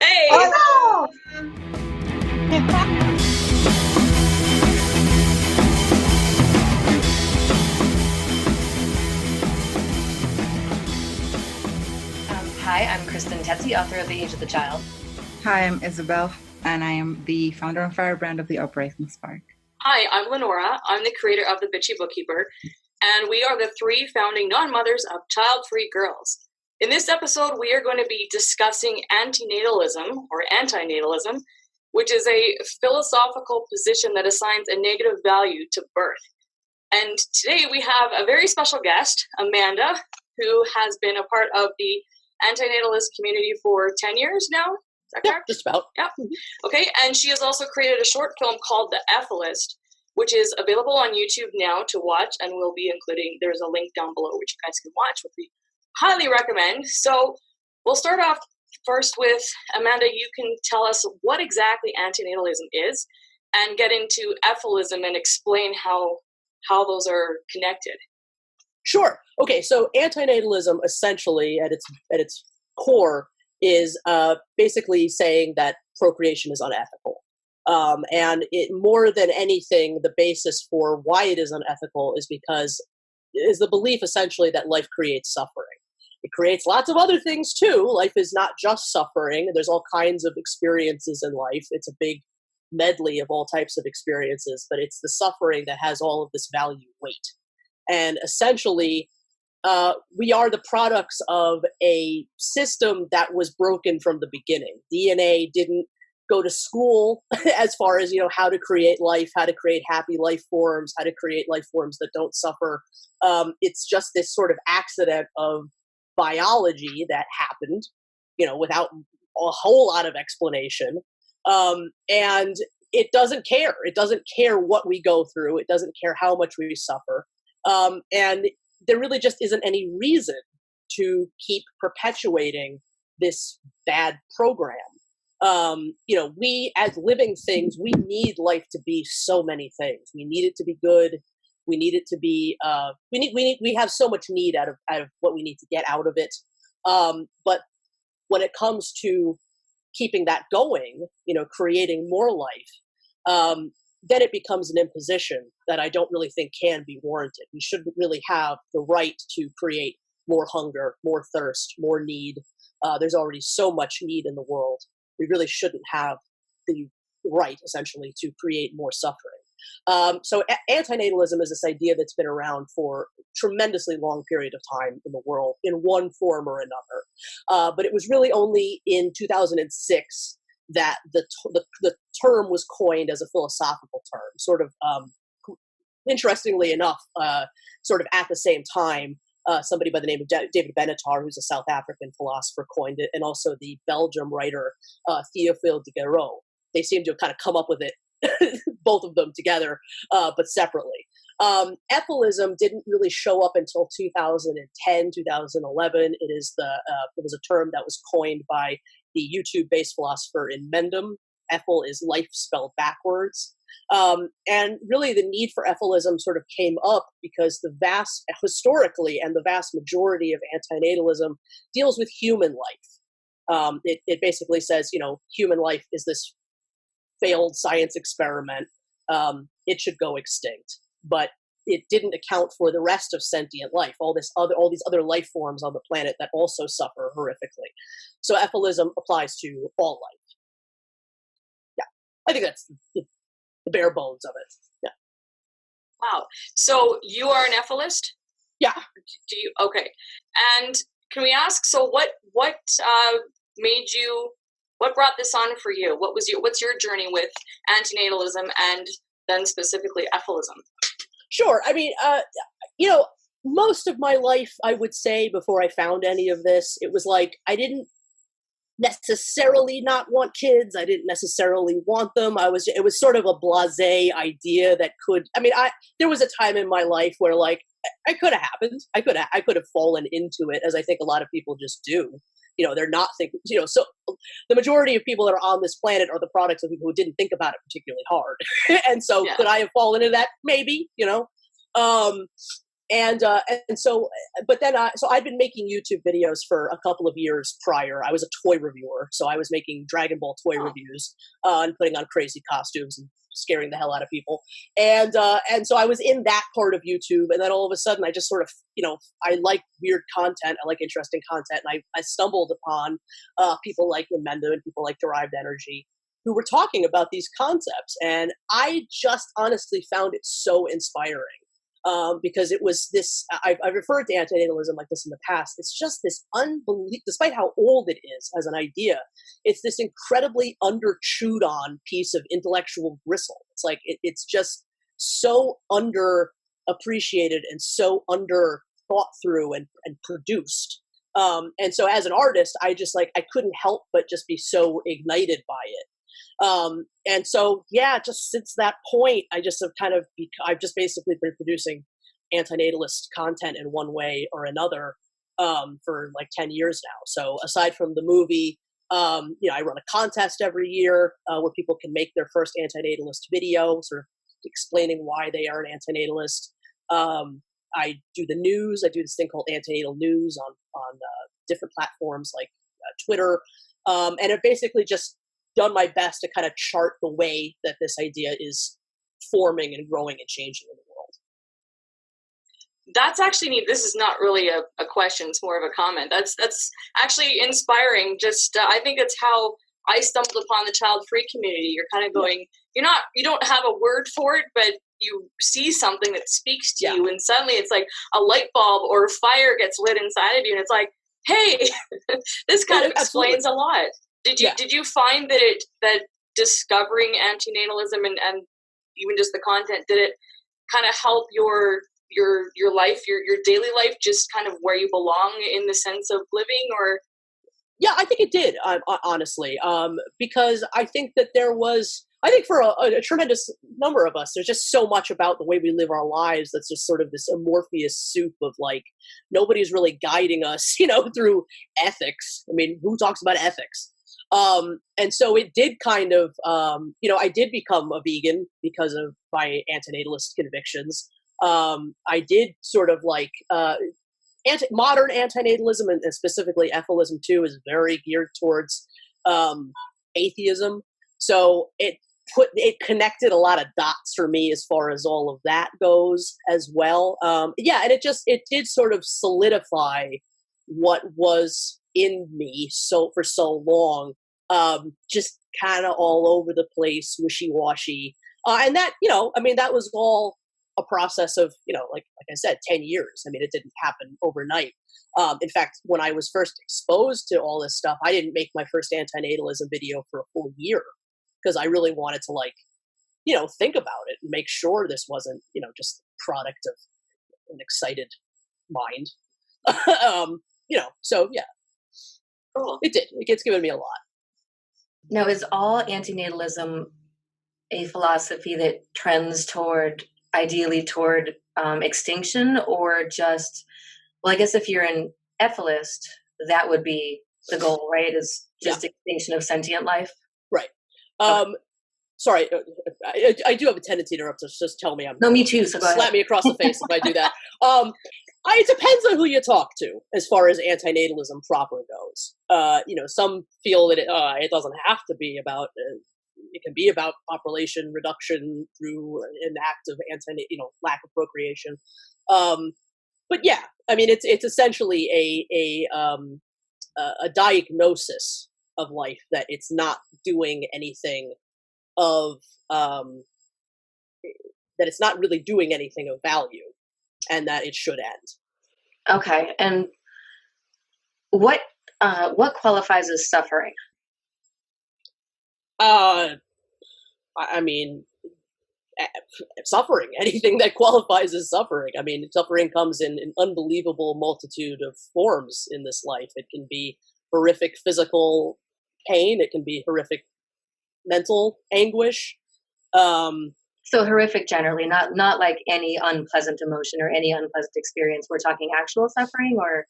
Hey! Oh Hi, I'm Kristen Tetzi, author of The Age of the Child. Hi, I'm Isabel, and I am the founder and firebrand of the Uprising Spark. Hi, I'm Lenora. I'm the creator of The Bitchy Bookkeeper, and we are the three founding non-mothers of Childfree Girls. In this episode, we are going to be discussing antinatalism, or antinatalism, which is a philosophical position that assigns a negative value to birth. And today we have a very special guest, Amanda, who has been a part of the antinatalist community for 10 years now. Is that correct? just about. Yeah. Okay, and she has also created a short film called The Efilist, which is available on YouTube now to watch, and we'll be including, there's a link down below which you guys can watch, which we highly recommend. So we'll start off first with, Amanda, you can tell us what exactly antinatalism is, and get into Efilism and explain how those are connected. Sure. Okay, so antinatalism essentially at its core is basically saying that procreation is unethical. And it, more than anything, the basis for why it is unethical is the belief essentially that life creates suffering. It creates lots of other things too. Life is not just suffering. There's all kinds of experiences in life. It's a big medley of all types of experiences, but it's the suffering that has all of this value weight. And essentially, we are the products of a system that was broken from the beginning. DNA didn't go to school as far as, how to create life, how to create happy life forms, how to create life forms that don't suffer. It's just this sort of accident of biology that happened, without a whole lot of explanation. And it doesn't care. It doesn't care what we go through. It doesn't care how much we suffer. And there really just isn't any reason to keep perpetuating this bad program. We as living things, we need life to be so many things. We need it to be good. We need it to be, we have so much need out of what we need to get out of it. But when it comes to keeping that going, creating more life, then it becomes an imposition that I don't really think can be warranted. We shouldn't really have the right to create more hunger, more thirst, more need. There's already so much need in the world. We really shouldn't have the right, essentially, to create more suffering. So antinatalism is this idea that's been around for a tremendously long period of time in the world, in one form or another. But it was really only in 2006 that the term was coined as a philosophical term, sort of, interestingly enough, sort of at the same time, somebody by the name of David Benatar, who's a South African philosopher, coined it, and also the Belgium writer Théophile de Guéraud. They seem to have kind of come up with it, both of them together, but separately. Efilism didn't really show up until 2010, 2011. It was a term that was coined by the YouTube-based philosopher in Mendham. Efil is life spelled backwards. And really the need for Efilism sort of came up because historically, and the vast majority of antinatalism deals with human life. It basically says, human life is this failed science experiment. It should go extinct. But it didn't account for the rest of sentient life, all these other life forms on the planet that also suffer horrifically. So Efilism applies to all life. Yeah, I think that's the bare bones of it. Yeah. Wow. So you are an Efilist? Yeah. Do you? Okay. And can we ask? So what brought this on for you? What's your journey with antinatalism and then specifically Efilism? Sure. I mean, most of my life, I would say, before I found any of this, it was like I didn't necessarily not want kids. I didn't necessarily want them. It was sort of a blasé idea that there was a time in my life where like it could have happened. I could have fallen into it, as I think a lot of people just do. They're not thinking, so the majority of people that are on this planet are the products of people who didn't think about it particularly hard. And so could I have fallen into that? Maybe, and so, but then, so I'd been making YouTube videos for a couple of years prior. I was a toy reviewer, so I was making Dragon Ball toy reviews and putting on crazy costumes and scaring the hell out of people. And so I was in that part of YouTube, and then all of a sudden, I just sort of, I like weird content, I like interesting content, and I stumbled upon people like Amanda and people like Derived Energy, who were talking about these concepts, and I just honestly found it so inspiring. Because it was this, I've referred to antinatalism like this in the past. It's just this despite how old it is as an idea, it's this incredibly under-chewed on piece of intellectual gristle. It's like, it's just so underappreciated and so under thought through and produced. And so as an artist, I couldn't help but just be so ignited by it. And so, just since that point, I've just basically been producing antinatalist content in one way or another, for like 10 years now. So aside from the movie, I run a contest every year, where people can make their first antinatalist video, sort of explaining why they are an antinatalist. I do the news. I do this thing called Antinatal News on different platforms like Twitter. And it basically just done my best to kind of chart the way that this idea is forming and growing and changing in the world. That's actually neat. This is not really a question; it's more of a comment. That's actually inspiring. Just I think it's how I stumbled upon the child-free community. You're kind of going, you don't have a word for it, but you see something that speaks to you, and suddenly it's like a light bulb or fire gets lit inside of you, and it's like, hey, this kind of explains a lot. Did you find that discovering antinatalism and even just the content, did it kind of help your life, your daily life, just kind of where you belong in the sense of living? Or I think it did, honestly, because I think that for a tremendous number of us, there's just so much about the way we live our lives that's just sort of this amorphous soup of like, nobody's really guiding us, through ethics. I mean, who talks about ethics? And so it did kind of, I did become a vegan because of my antinatalist convictions. I did sort of like, modern antinatalism and specifically Efilism too is very geared towards, atheism. So it connected a lot of dots for me as far as all of that goes as well. And it did sort of solidify what was in me for so long, just kind of all over the place, wishy-washy. And that, that was all a process of, like I said, 10 years. I mean, it didn't happen overnight. In fact, when I was first exposed to all this stuff, I didn't make my first antinatalism video for a full year because I really wanted to think about it and make sure this wasn't, just the product of an excited mind. So yeah. Cool. It did. It's given me a lot. Now, is all antinatalism a philosophy that trends ideally toward extinction, or just, well, I guess if you're an Efilist, that would be the goal, right? Is just extinction of sentient life? Right. Sorry, I do have a tendency to interrupt, so just tell me. No, me too, so go ahead. Slap me across the face if I do that. It depends on who you talk to as far as antinatalism proper goes. Some feel that it doesn't have to be about, it can be about population reduction through an act of lack of procreation. But yeah, I mean, it's essentially a diagnosis of life that it's not doing anything of, that it's not really doing anything of value, and that it should end. Okay, and what qualifies as suffering? I mean, suffering, anything that qualifies as suffering. I mean, suffering comes in an unbelievable multitude of forms in this life. It can be horrific physical pain. It can be horrific mental anguish. So horrific generally, not like any unpleasant emotion or any unpleasant experience. We're talking actual suffering, or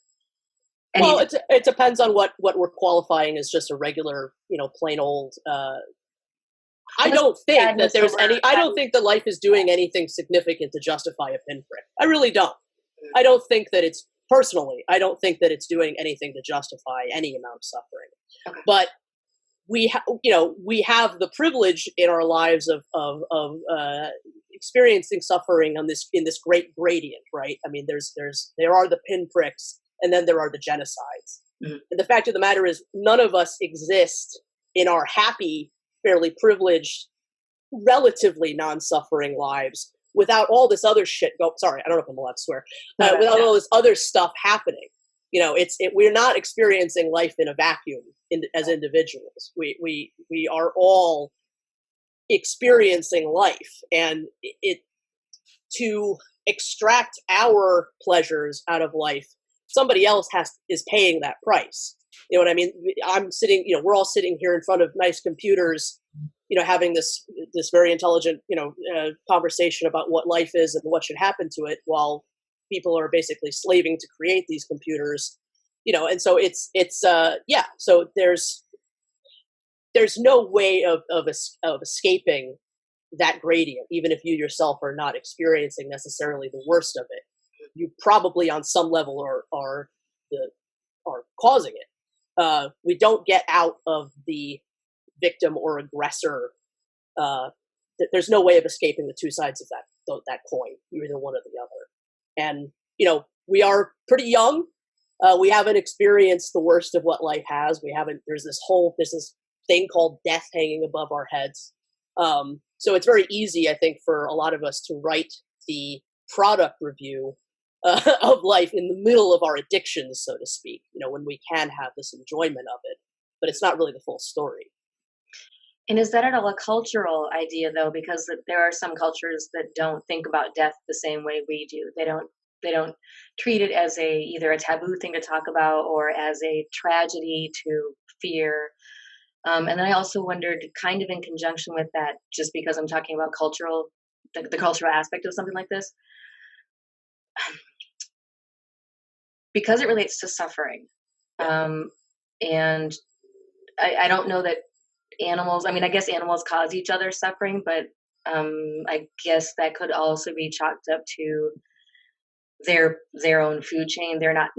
well, it depends on what we're qualifying as just a regular, plain old. I don't think that there's any. I don't think that life is doing anything significant to justify a pinprick. I really don't. I don't think that it's personally. I don't think that it's doing anything to justify any amount of suffering. Okay. But we have the privilege in our lives of experiencing suffering in this great gradient, right? I mean, there are the pinpricks, and then there are the genocides. Mm-hmm. And the fact of the matter is, none of us exist in our happy, fairly privileged, relatively non-suffering lives without all this other shit. Sorry, I don't know if I'm allowed to swear. Without all this other stuff happening. We're not experiencing life in a vacuum as individuals. We are all experiencing life, and to extract our pleasures out of life, somebody else is paying that price. You know what I mean? We're all sitting here in front of nice computers, having this very intelligent, conversation about what life is and what should happen to it, while people are basically slaving to create these computers, and so so there's no way of escaping that gradient, even if you yourself are not experiencing necessarily the worst of it. You probably on some level are causing it. We don't get out of the victim or aggressor. There's no way of escaping the two sides of that coin. You're either one or the other. And, we are pretty young. We haven't experienced the worst of what life has. There's this thing called death hanging above our heads. So it's very easy, I think, for a lot of us to write the product review of life in the middle of our addictions, so to speak, when we can have this enjoyment of it, but it's not really the full story. And is that at all a cultural idea, though? Because there are some cultures that don't think about death the same way we do. They don't treat it as either a taboo thing to talk about or as a tragedy to fear. And then I also wondered, kind of in conjunction with that, just because I'm talking about the cultural aspect of something like this, because it relates to suffering. And I don't know that animals, I guess animals cause each other suffering, but I guess that could also be chalked up to their own food chain. They're not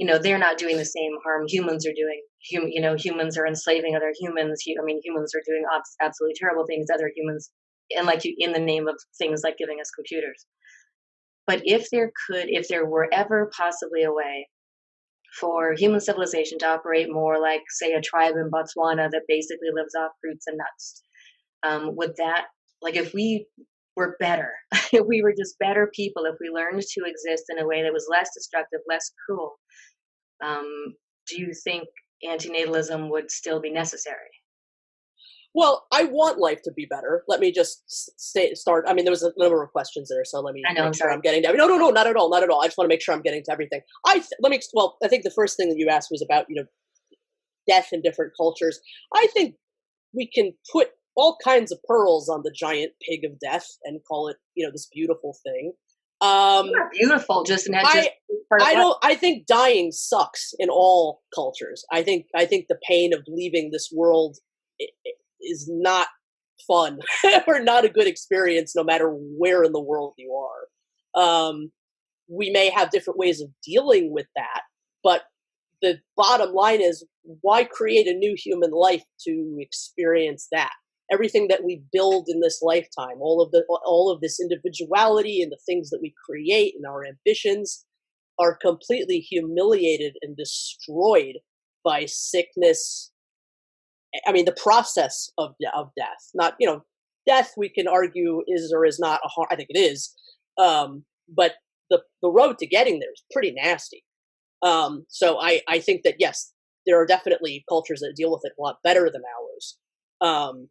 doing the same harm humans are doing. Humans are enslaving other humans. Humans are doing absolutely terrible things to other humans, and in the name of things like giving us computers. But if there were ever possibly a way for human civilization to operate more like, say, a tribe in Botswana that basically lives off fruits and nuts, would that, if we were better, if we were just better people, if we learned to exist in a way that was less destructive, less cruel, do you think antinatalism would still be necessary? Well, I want life to be better. Let me just start. There was a number of questions there, so let me make sure I'm getting to. No, not at all. I just want to make sure I'm getting to everything. I think the first thing that you asked was about death in different cultures. I think we can put all kinds of pearls on the giant pig of death and call it this beautiful thing. Not beautiful, I think dying sucks in all cultures. I think the pain of leaving this world is not fun or not a good experience, no matter where in the world you are. We may have different ways of dealing with that, but the bottom line is, why create a new human life to experience that? Everything that we build in this lifetime, all of this individuality and the things that we create and our ambitions are completely humiliated and destroyed by sickness. The process of death, not, death we can argue is or is not a harm. I think it is. But the road to getting there is pretty nasty. So I think that, yes, there are definitely cultures that deal with it a lot better than ours.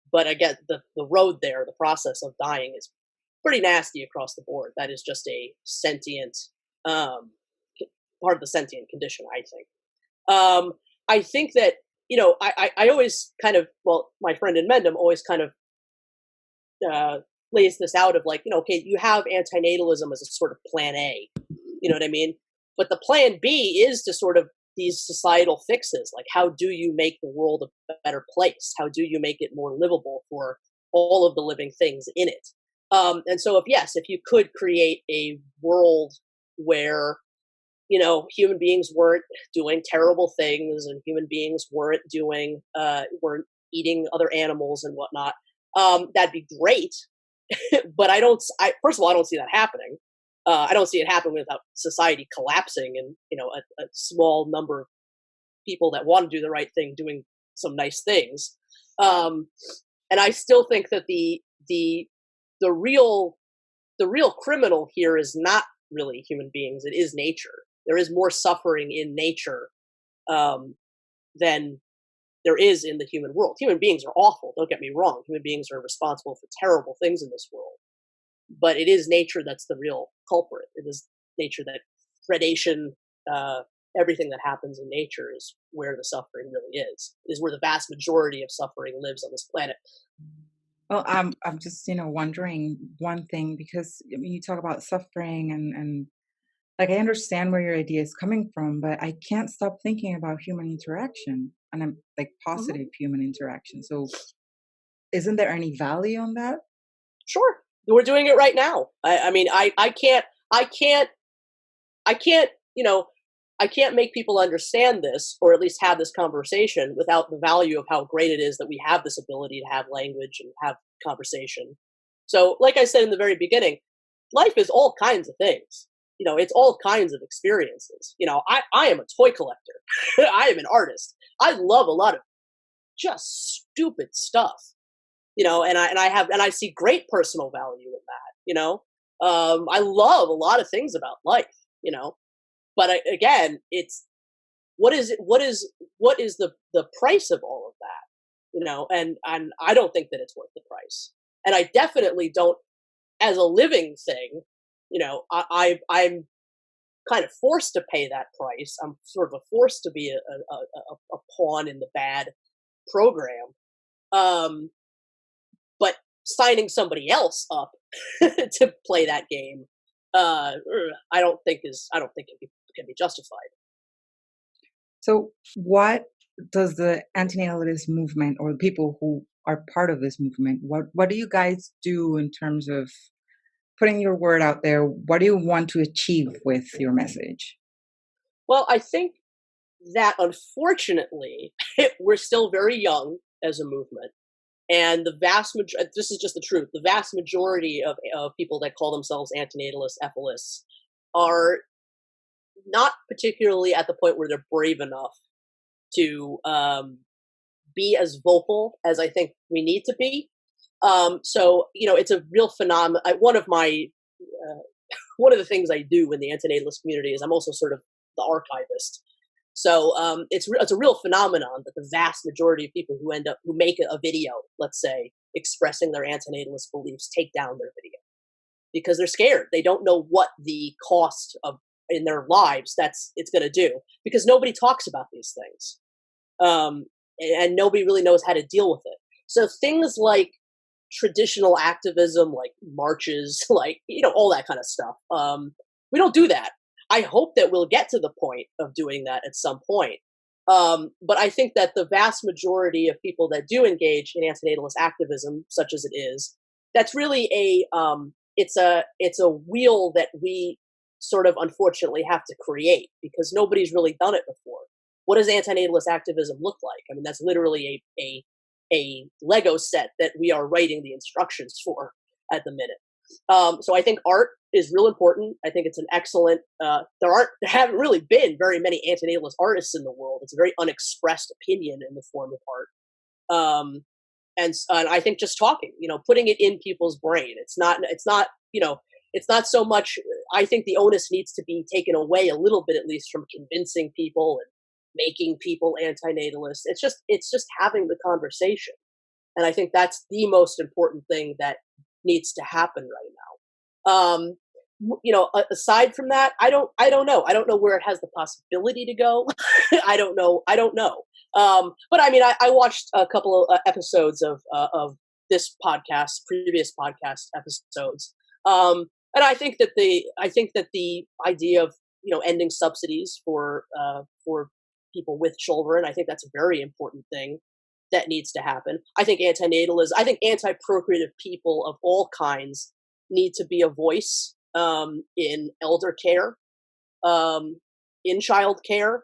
But again, the road there, the process of dying is pretty nasty across the board. That is just a sentient, part of the sentient condition, I think. I think that, I always kind of, my friend in Mendham always kind of lays this out of okay, you have antinatalism as a sort of plan A, you know what I mean? But the plan B is to sort of these societal fixes, how do you make the world a better place? How do you make it more livable for all of the living things in it? And so if you could create a world where, human beings weren't doing terrible things and human beings weren't eating other animals and whatnot, that'd be great. But first of all, I don't see that happening. I don't see it happen without society collapsing and, a small number of people that want to do the right thing doing some nice things. And I still think that the real criminal here is not really human beings. It is nature. There is more suffering in nature than there is in the human world. Human beings are awful. Don't get me wrong. Human beings are responsible for terrible things in this world. But it is nature that's the real culprit. It is nature that predation, everything that happens in nature is where the suffering really is where the vast majority of suffering lives on this planet. Well, I'm just, wondering one thing, because you talk about suffering and like, I understand where your idea is coming from, but I can't stop thinking about human interaction, and I'm like positive human interaction. So isn't there any value on that? Sure. We're doing it right now. I can't make people understand this, or at least have this conversation, without the value of how great it is that we have this ability to have language and have conversation. So, like I said in the very beginning, life is all kinds of things. It's all kinds of experiences. I am a toy collector. I am an artist. I love a lot of just stupid stuff. And I see great personal value in that. I love a lot of things about life. But again, it's what is the price of all of that? And I don't think that it's worth the price. And I definitely don't, as a living thing, I'm kind of forced to pay that price. I'm sort of forced to be a pawn in the bad program. But signing somebody else up to play that game, I don't think it can be justified. So what does the antinatalist movement, or the people who are part of this movement, what do you guys do in terms of putting your word out there? What do you want to achieve with your message? Well, I think that unfortunately we're still very young as a movement, and this is just the truth, the vast majority of people that call themselves antinatalists, Efilists, are not particularly at the point where they're brave enough to be as vocal as I think we need to be. So it's a real phenomenon. One of the things I do in the antinatalist community is I'm also sort of the archivist. So it's a real phenomenon that the vast majority of people who make a video, let's say, expressing their antinatalist beliefs, take down their video because they're scared. They don't know what the cost of in their lives it's going to do, because nobody talks about these things, and nobody really knows how to deal with it. So things like traditional activism, like marches, like all that kind of stuff, we don't do that. I hope that we'll get to the point of doing that at some point. But I think that the vast majority of people that do engage in antinatalist activism, such as it is, that's really it's a wheel that we sort of unfortunately have to create, because nobody's really done it before. What does antinatalist activism look like? I mean, that's literally a Lego set that we are writing the instructions for at the minute. So I think art is real important. I think it's an excellent, there haven't really been very many antinatalist artists in the world. It's a very unexpressed opinion in the form of art. And I think just talking, putting it in people's brain. It's not so much, I think the onus needs to be taken away a little bit, at least, from convincing people and making people antinatalist. It's just having the conversation. And I think that's the most important thing that needs to happen right now. Aside from that, I don't know. I don't know where it has the possibility to go. I don't know. But I mean, I watched a couple of episodes of this podcast, previous podcast episodes. And I think that the idea of ending subsidies for people with children, I think that's a very important thing that needs to happen. I think anti-procreative people of all kinds need to be a voice in elder care. in childcare.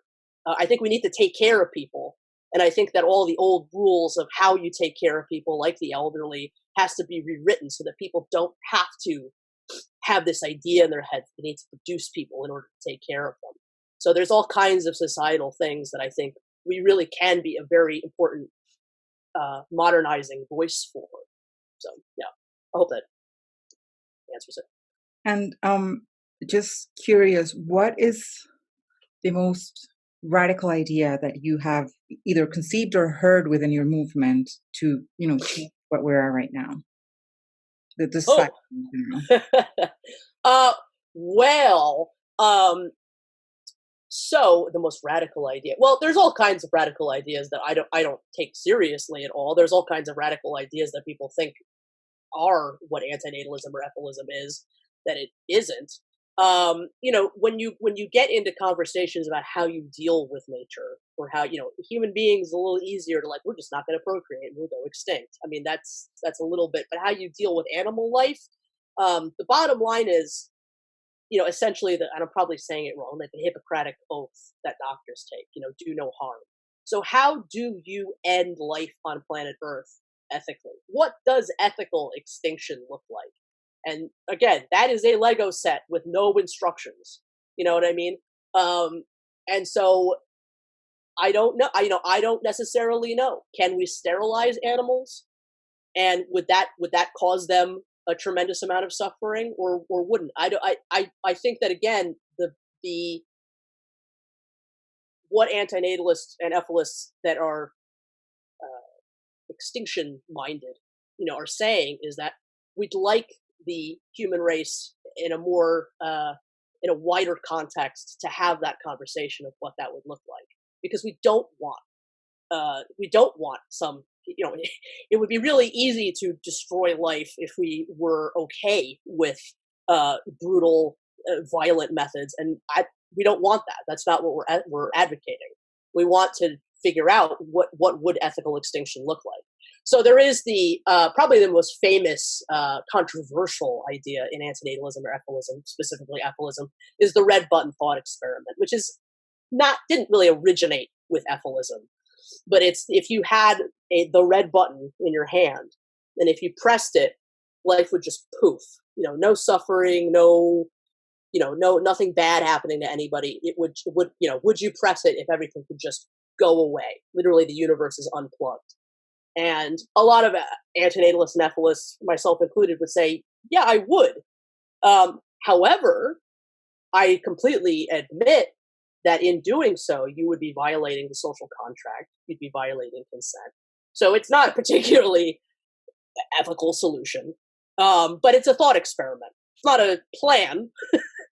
I think we need to take care of people. And I think that all the old rules of how you take care of people, like the elderly, has to be rewritten so that people don't have to have this idea in their head that they need to produce people in order to take care of them. So there's all kinds of societal things that I think we really can be a very important modernizing voice for. So yeah, I hope that answers it. And just curious, what is the most radical idea that you have either conceived or heard within your movement to, change what we are right now? So the most radical idea. Well, there's all kinds of radical ideas that I don't take seriously at all. There's all kinds of radical ideas that people think are what antinatalism or efilism is, that it isn't. When you get into conversations about how you deal with nature, or how, human beings a little easier to, like, we're just not going to procreate, we'll go extinct. I mean, that's a little bit, but how you deal with animal life, the bottom line is, essentially, and I'm probably saying it wrong, like the Hippocratic oath that doctors take, do no harm. So how do you end life on planet Earth ethically? What does ethical extinction look like? And again, that is a Lego set with no instructions. You know what I mean? And so I don't know. I don't necessarily know. Can we sterilize animals? And would that cause them a tremendous amount of suffering, or wouldn't? I think that, again, the what antinatalists and efilists that are extinction minded, are saying is that we'd like the human race in a more in a wider context to have that conversation of what that would look like, because we don't want some. It would be really easy to destroy life if we were okay with brutal, violent methods, and we don't want that. That's not what we're advocating. We want to figure out what would ethical extinction look like. So there is the probably the most famous controversial idea in antinatalism or efilism, specifically efilism, is the red button thought experiment, which didn't really originate with efilism. But it's, if you had the red button in your hand, and if you pressed it, life would just poof. No suffering, no nothing bad happening to anybody. It would would you press it if everything could just go away? Literally, the universe is unplugged. And a lot of antinatalists and efilists, myself included, would say, yeah, I would. However, I completely admit that in doing so, you would be violating the social contract. You'd be violating consent. So it's not a particularly ethical solution, but it's a thought experiment. It's not a plan.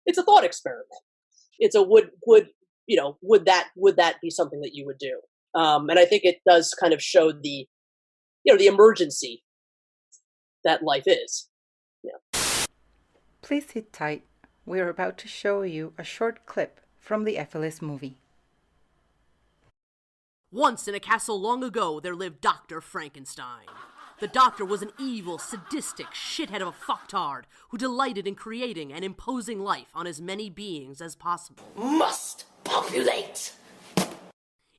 It's a thought experiment. It's a would that be something that you would do? And I think it does kind of show the emergency that life is. Yeah. Please sit tight. We're about to show you a short clip from the Efilist movie. Once in a castle long ago, there lived Dr. Frankenstein. The doctor was an evil, sadistic shithead of a fucktard who delighted in creating and imposing life on as many beings as possible. Must populate!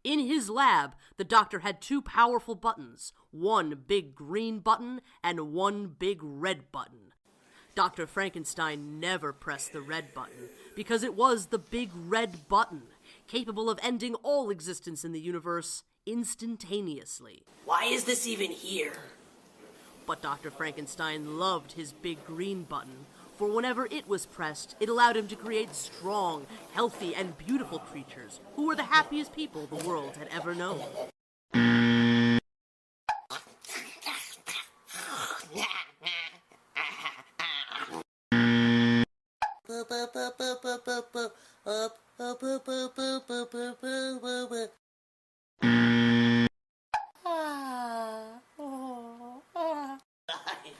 In his lab, the doctor had two powerful buttons, one big green button and one big red button. Dr. Frankenstein never pressed the red button because it was the big red button, capable of ending all existence in the universe instantaneously. Why is this even here? But Dr. Frankenstein loved his big green button, for whenever it was pressed, it allowed him to create strong, healthy, and beautiful creatures who were the happiest people the world had ever known.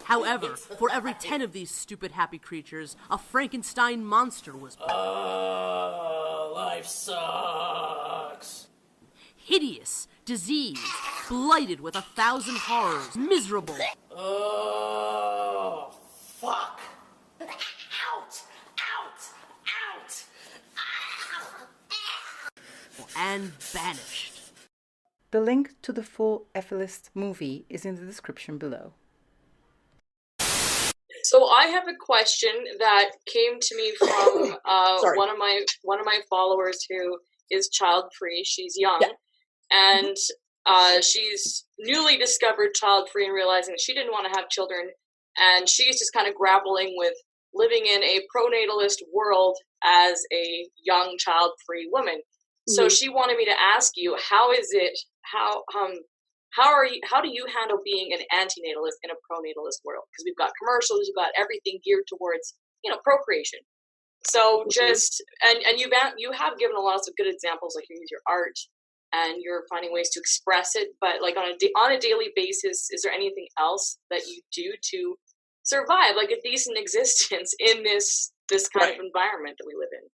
However, for every 10 of these stupid happy creatures, a Frankenstein monster was born. Life sucks. Hideous, diseased, blighted with 1,000 horrors, miserable. Fuck. Out! and banished. The link to the full Efilist movie is in the description below. So I have a question that came to me from one of my followers who is child free. She's young, and she's newly discovered child free and realizing that she didn't want to have children, and she's just kind of grappling with living in a pronatalist world as a young child free woman. So she wanted me to ask you, how do you handle being an antinatalist in a pronatalist world? Because we've got commercials, we've got everything geared towards, procreation. So just and you have given a lot of good examples, like you use your art and you're finding ways to express it. But like on a daily basis, is there anything else that you do to survive like a decent existence in this kind of environment that we live in?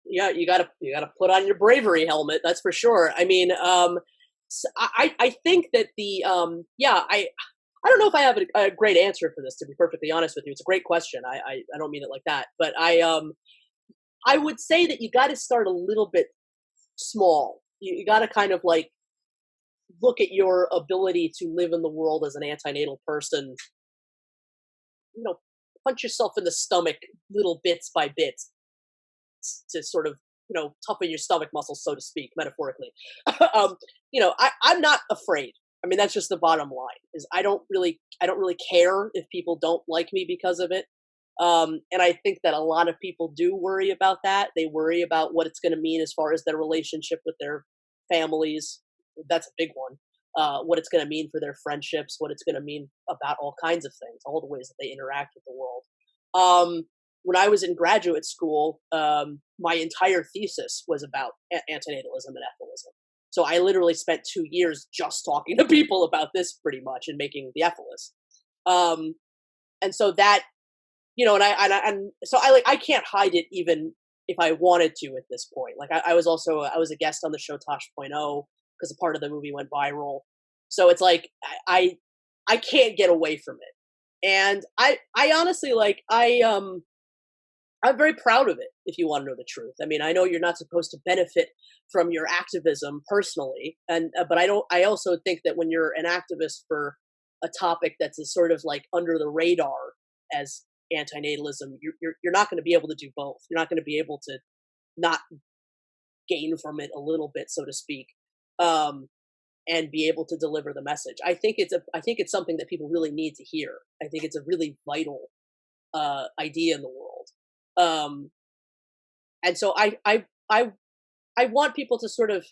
Yeah, you gotta put on your bravery helmet. That's for sure. I mean, so I think that I don't know if I have a great answer for this, to be perfectly honest with you. It's a great question. I don't mean it like that, but I would say that you got to start a little bit small. You got to kind of like look at your ability to live in the world as an antinatal person. Punch yourself in the stomach little bits by bits to sort of toughen your stomach muscles, so to speak, metaphorically. I'm not afraid. I mean, that's just the bottom line. Is I don't really care if people don't like me because of it. And I think that a lot of people do worry about that. They worry about what it's going to mean as far as their relationship with their families. That's a big one. What it's going to mean for their friendships, what it's going to mean about all kinds of things, all the ways that they interact with the world. When I was in graduate school, my entire thesis was about antinatalism and Efilism. So I literally spent 2 years just talking to people about this pretty much and making the Efilist. And so that, I can't hide it even if I wanted to at this point. Like I was a guest on the show Tosh.0 because a part of the movie went viral. So it's like, I can't get away from it. And I honestly, I'm very proud of it, if you want to know the truth. I mean, I know you're not supposed to benefit from your activism personally, but I also think that when you're an activist for a topic that's sort of like under the radar as antinatalism, you're not going to be able to do both. You're not going to be able to not gain from it a little bit, so to speak, and be able to deliver the message. I think it's something that people really need to hear. I think it's a really vital idea in the world. And so I want people to sort of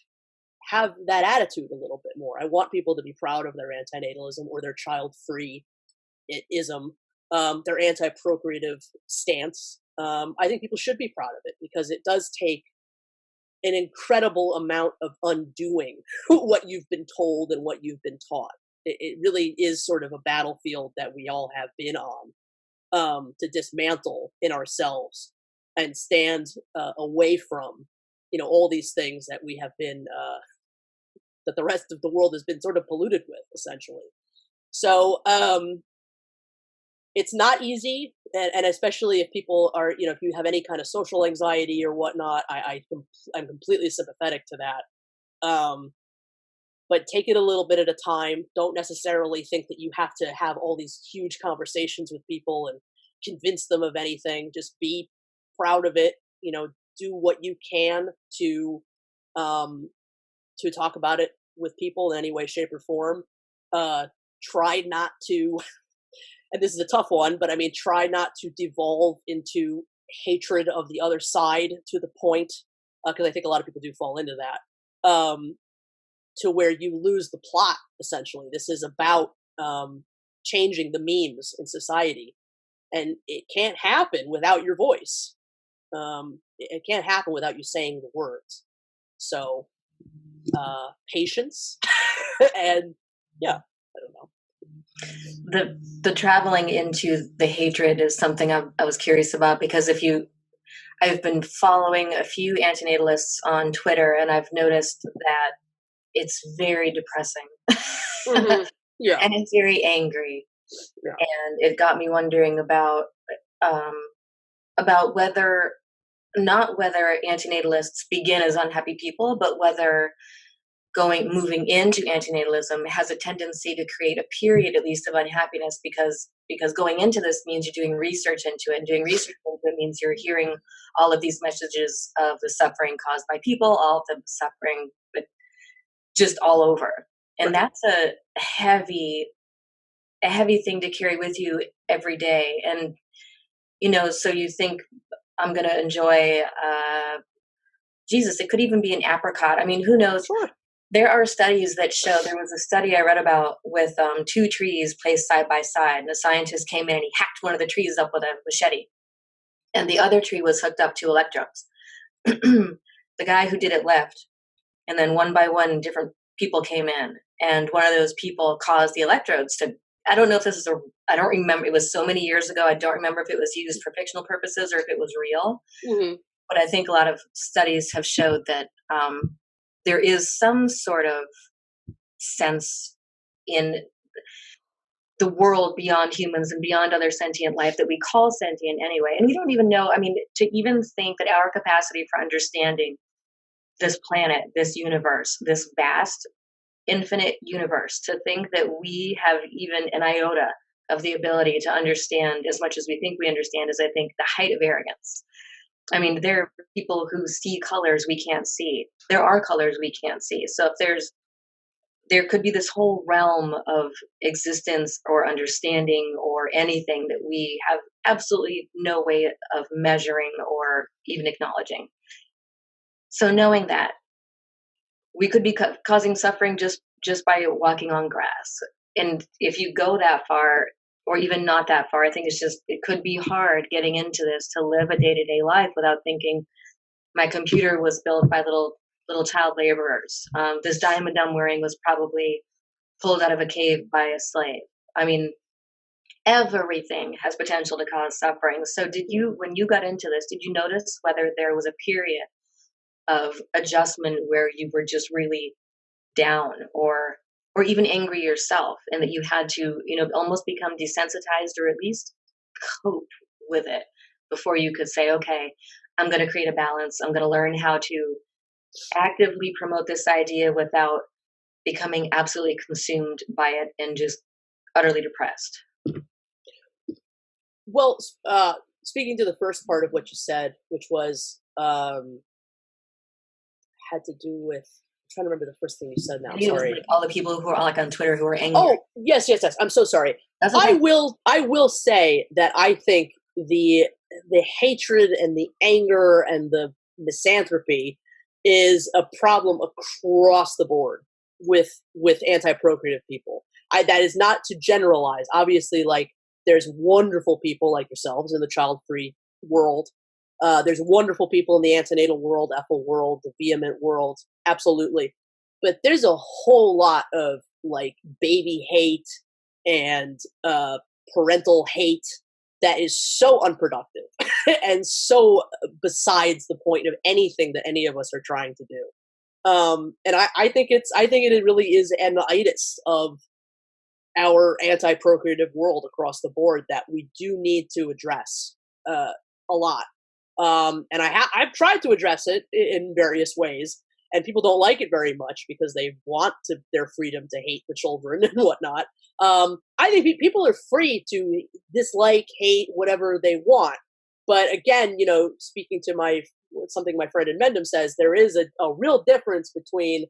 have that attitude a little bit more. I want people to be proud of their antinatalism or their child-free-ism, their anti-procreative stance. I think people should be proud of it because it does take an incredible amount of undoing what you've been told and what you've been taught. It really is sort of a battlefield that we all have been on. To dismantle in ourselves and stand away from, all these things that we have been, that the rest of the world has been sort of polluted with, essentially. So it's not easy, and especially if people are, if you have any kind of social anxiety or whatnot, I'm completely sympathetic to that. But take it a little bit at a time. Don't necessarily think that you have to have all these huge conversations with people and convince them of anything. Just be proud of it. Do what you can to talk about it with people in any way, shape, or form. Try not to, and this is a tough one, but I mean, try not to devolve into hatred of the other side to the point, because I think a lot of people do fall into that. To where you lose the plot, essentially. This is about changing the memes in society. And it can't happen without your voice. It can't happen without you saying the words. So, patience. And, yeah, I don't know. The traveling into the hatred is something I was curious about, because I've been following a few antinatalists on Twitter, and I've noticed that it's very depressing. Mm-hmm. Yeah. And it's very angry. Yeah. And it got me wondering about whether not whether antinatalists begin as unhappy people, but whether moving into antinatalism has a tendency to create a period, at least, of unhappiness, because going into this means you're doing research into it, and doing research into it means you're hearing all of these messages of the suffering caused by people, all of the suffering, but just all over. And that's a heavy thing to carry with you every day. And so you think, I'm going to enjoy Jesus. It could even be an apricot. I mean, who knows? Sure. There are studies that show, there was a study I read about with 2 trees placed side by side, and a scientist came in and he hacked one of the trees up with a machete, and the other tree was hooked up to electrodes. The guy who did it left, and then one by one different people came in, and one of those people caused the electrodes to, I don't know if this is I don't remember, it was so many years ago, I don't remember if it was used for fictional purposes or if it was real. Mm-hmm. But I think a lot of studies have showed that there is some sort of sense in the world beyond humans and beyond other sentient life that we call sentient anyway. And we don't even know, I mean, to even think that our capacity for understanding this planet, this universe, this vast, infinite universe, to think that we have even an iota of the ability to understand as much as we think we understand is, I think, the height of arrogance. I mean, there are people who see colors we can't see. There are colors we can't see. So if there could be this whole realm of existence or understanding or anything that we have absolutely no way of measuring or even acknowledging. So knowing that, we could be causing suffering just by walking on grass. And if you go that far, or even not that far, I think it could be hard getting into this, to live a day-to-day life without thinking, my computer was built by little child laborers. This diamond I'm wearing was probably pulled out of a cave by a slave. I mean, everything has potential to cause suffering. So when you got into this, did you notice whether there was a period of adjustment where you were just really down or even angry yourself, and that you had to, almost become desensitized, or at least cope with it before you could say, okay, I'm going to create a balance. I'm going to learn how to actively promote this idea without becoming absolutely consumed by it and just utterly depressed. Well, speaking to the first part of what you said, which was had to do with, I'm trying to remember the first thing you said now. Sorry. Like all the people who are like on Twitter who are angry. Oh, yes. I'm so sorry. That's okay. I will say that I think the hatred and the anger and the misanthropy is a problem across the board with anti-procreative people. That is not to generalize. Obviously, like, there's wonderful people like yourselves in the child-free world. There's wonderful people in the antinatal world, Ethel world, the vehement world, absolutely. But there's a whole lot of, like, baby hate and parental hate that is so unproductive and so besides the point of anything that any of us are trying to do. And I think it really is an itis of our anti-procreative world across the board that we do need to address a lot. And I've tried to address it in various ways, and people don't like it very much because they want their freedom to hate the children and whatnot. I think people are free to dislike, hate, whatever they want. But again, speaking to something my friend Amanda says, there is a real difference between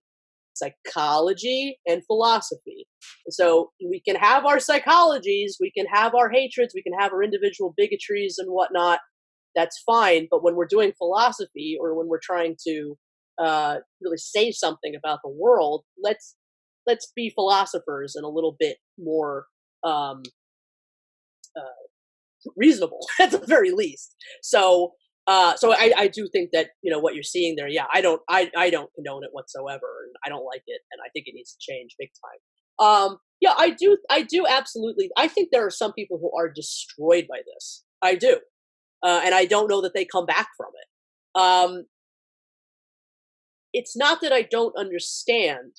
psychology and philosophy. So we can have our psychologies, we can have our hatreds, we can have our individual bigotries and whatnot. That's fine. But when we're doing philosophy, or when we're trying to really say something about the world, let's be philosophers and a little bit more reasonable at the very least. So I do think that what you're seeing there. Yeah, I don't condone it whatsoever, and I don't like it, and I think it needs to change big time. Yeah, I do absolutely. I think there are some people who are destroyed by this. I do, and I don't know that they come back from it. It's not that I don't understand.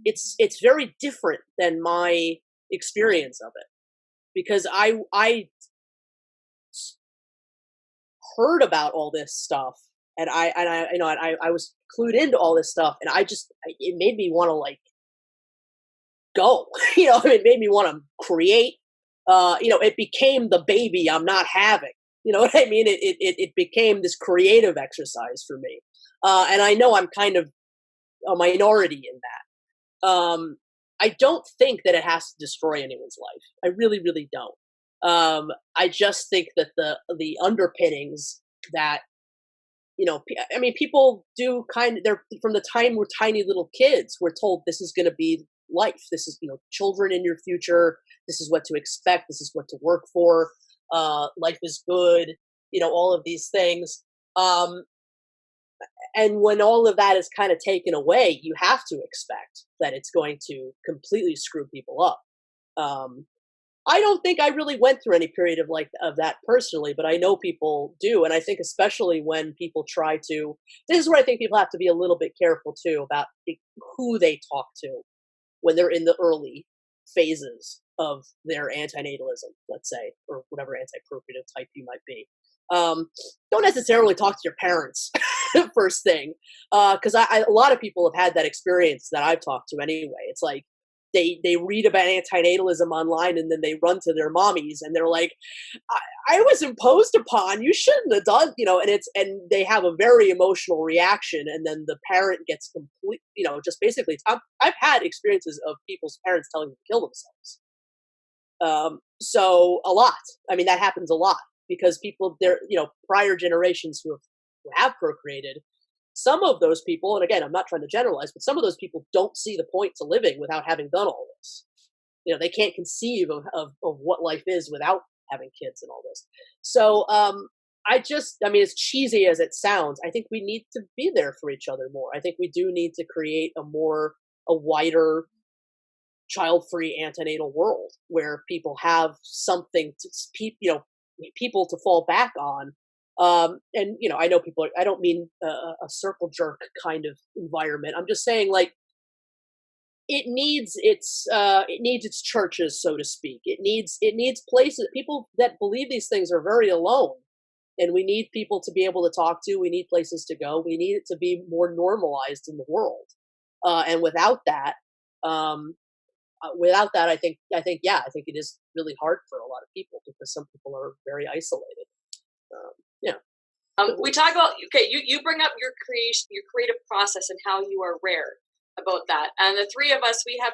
It's very different than my experience of it, because I heard about all this stuff, and I was clued into all this stuff, and it made me want to like go. It made me want to create. It became the baby I'm not having. You know what I mean? It became this creative exercise for me, and I know I'm kind of a minority in that. I don't think that it has to destroy anyone's life. I really, really don't. I just think that the underpinnings that people do they're from the time we're tiny little kids, we're told this is going to be life. This is children in your future. This is what to expect. This is what to work for. Life is good. All of these things. And when all of that is kind of taken away, you have to expect that it's going to completely screw people up. I don't think I really went through any period of that personally, but I know people do. And I think especially when people this is where I think people have to be a little bit careful too about who they talk to when they're in the early phases of their antinatalism, let's say, or whatever anti-procreative type you might be. Don't necessarily talk to your parents first thing, because a lot of people have had that experience that I've talked to anyway. It's like they read about antinatalism online and then they run to their mommies and they're like, I was imposed upon, you shouldn't have done, and they have a very emotional reaction, and then the parent gets complete, just basically, I've had experiences of people's parents telling them to kill themselves. So a lot. I mean, that happens a lot because people, prior generations who have procreated, some of those people, and again, I'm not trying to generalize, but some of those people don't see the point to living without having done all this. They can't conceive of what life is without having kids and all this. So, as cheesy as it sounds, I think we need to be there for each other more. I think we do need to create a wider child-free antenatal world where people have something people to fall back on. And I know people I don't mean a circle jerk kind of environment. I'm just saying, like, it needs its churches, so to speak. It needs places. People that believe these things are very alone, and we need people to be able to talk to. We need places to go. We need it to be more normalized in the world. And without that, I think it is really hard for a lot of people because some people are very isolated. Yeah. We talk about, you bring up your creative process and how you are rare about that. And the three of us, we are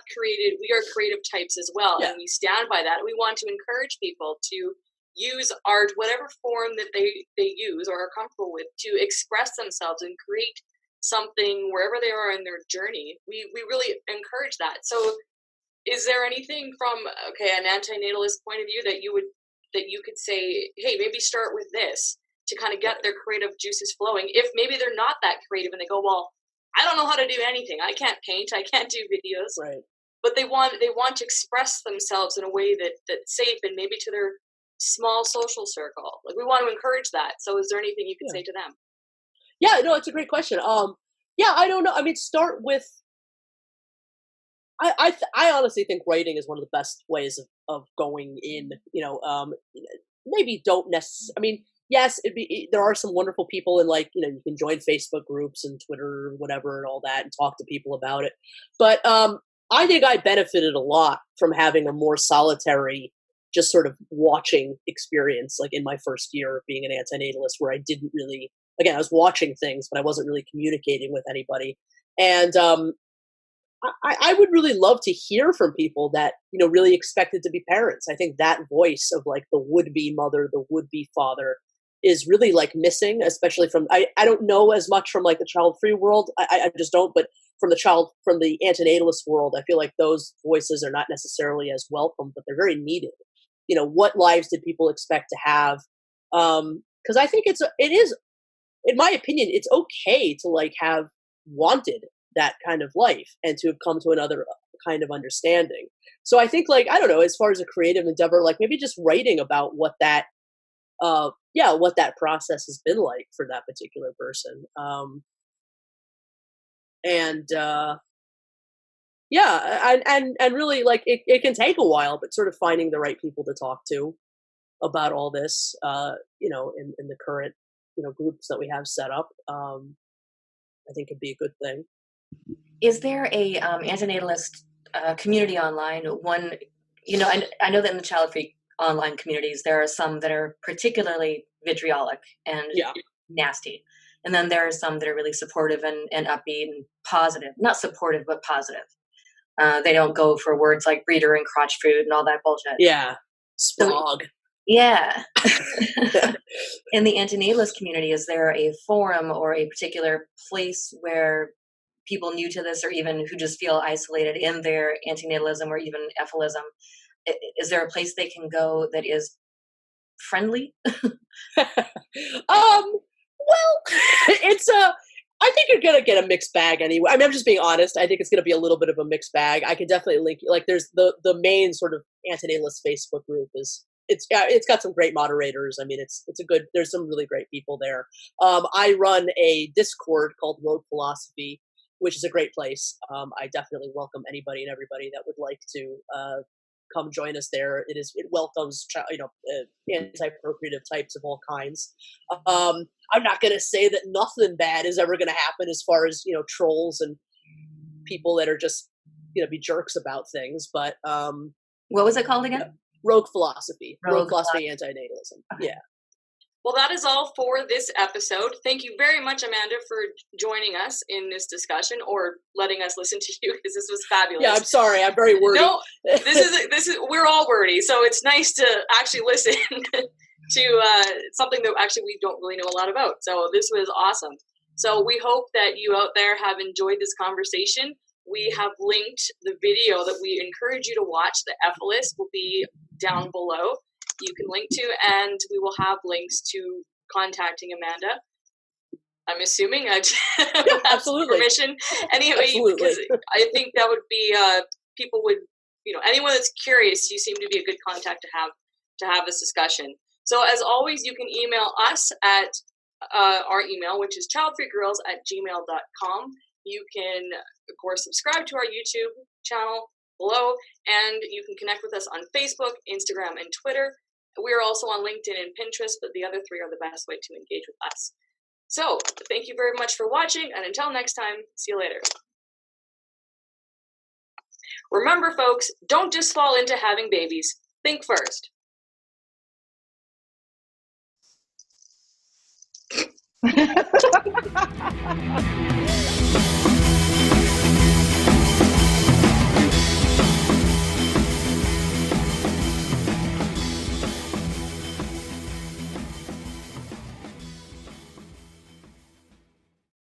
creative types as well. Yeah. And we stand by that. We want to encourage people to use art, whatever form that they use or are comfortable with, to express themselves and create something wherever they are in their journey. We really encourage that. So is there anything from, an antinatalist point of view that you could say, hey, maybe start with this, to kind of get their creative juices flowing? If maybe they're not that creative and they go, well, I don't know how to do anything. I can't paint. I can't do videos. Right. But they want to express themselves in a way that's safe and maybe to their small social circle. Like, we want to encourage that. So is there anything you can say to them? Yeah, no, it's a great question. I don't know. I mean, start with, I honestly think writing is one of the best ways of going in, maybe don't necessarily, I mean, yes, there are some wonderful people and you can join Facebook groups and Twitter or whatever and all that and talk to people about it. But I think I benefited a lot from having a more solitary, just sort of watching experience, like in my first year of being an antinatalist, where I didn't really, again, I was watching things, but I wasn't really communicating with anybody. And I would really love to hear from people that, really expected to be parents. I think that voice of like the would-be mother, the would-be father is really like missing, especially from, I don't know as much from like the child-free world. I just don't, but from the antinatalist world, I feel like those voices are not necessarily as welcome, but they're very needed. What lives did people expect to have? Because I think it is, in my opinion, it's okay to like have wanted that kind of life and to have come to another kind of understanding. So I think, like, I don't know, as far as a creative endeavor, like maybe just writing about what that process has been like for that particular person. And really, like, it can take a while, but sort of finding the right people to talk to about all this, in the current groups that we have set up, I think could be a good thing. Is there a antinatalist community online? One, I know that in the child-free online communities, there are some that are particularly vitriolic and nasty. And then there are some that are really supportive and upbeat and positive. Not supportive, but positive. They don't go for words like breeder and crotch food and all that bullshit. Yeah. Sprog. So, yeah. In the antinatalist community, is there a forum or a particular place where people new to this, or even who just feel isolated in their antinatalism or even Efilism, is there a place they can go that is friendly? Well, it's I think you're gonna get a mixed bag anyway. I mean, I'm just being honest. I think it's gonna be a little bit of a mixed bag. I can definitely link, like, there's the main sort of antinatalist Facebook group it's got some great moderators. I mean, it's a good. There's some really great people there. I run a Discord called Rogue Philosophy, which is a great place. I definitely welcome anybody and everybody that would like to come join us there. It welcomes anti-procreative types of all kinds. I'm not going to say that nothing bad is ever going to happen as far as trolls and people that are just be jerks about things. But what was it called again? Rogue Philosophy. Rogue Philosophy Antinatalism. Okay. Yeah. Well, that is all for this episode. Thank you very much, Amanda, for joining us in this discussion, or letting us listen to you, because this was fabulous. Yeah, I'm sorry. I'm very wordy. No, this is we're all wordy, so it's nice to actually listen to something that actually we don't really know a lot about. So this was awesome. So we hope that you out there have enjoyed this conversation. We have linked the video that we encourage you to watch. The Efilist will be down below. You can link to, and we will have links to contacting Amanda. I'm assuming absolutely permission. Anyway, because I think that would be people would anyone that's curious. You seem to be a good contact to have this discussion. So as always, you can email us at our email, which is childfreegirls@gmail.com. You can, of course, subscribe to our YouTube channel below, and you can connect with us on Facebook, Instagram, and Twitter. We're also on LinkedIn and Pinterest, but the other three are the best way to engage with us. So, thank you very much for watching, and until next time, see you later. Remember, folks, don't just fall into having babies. Think first.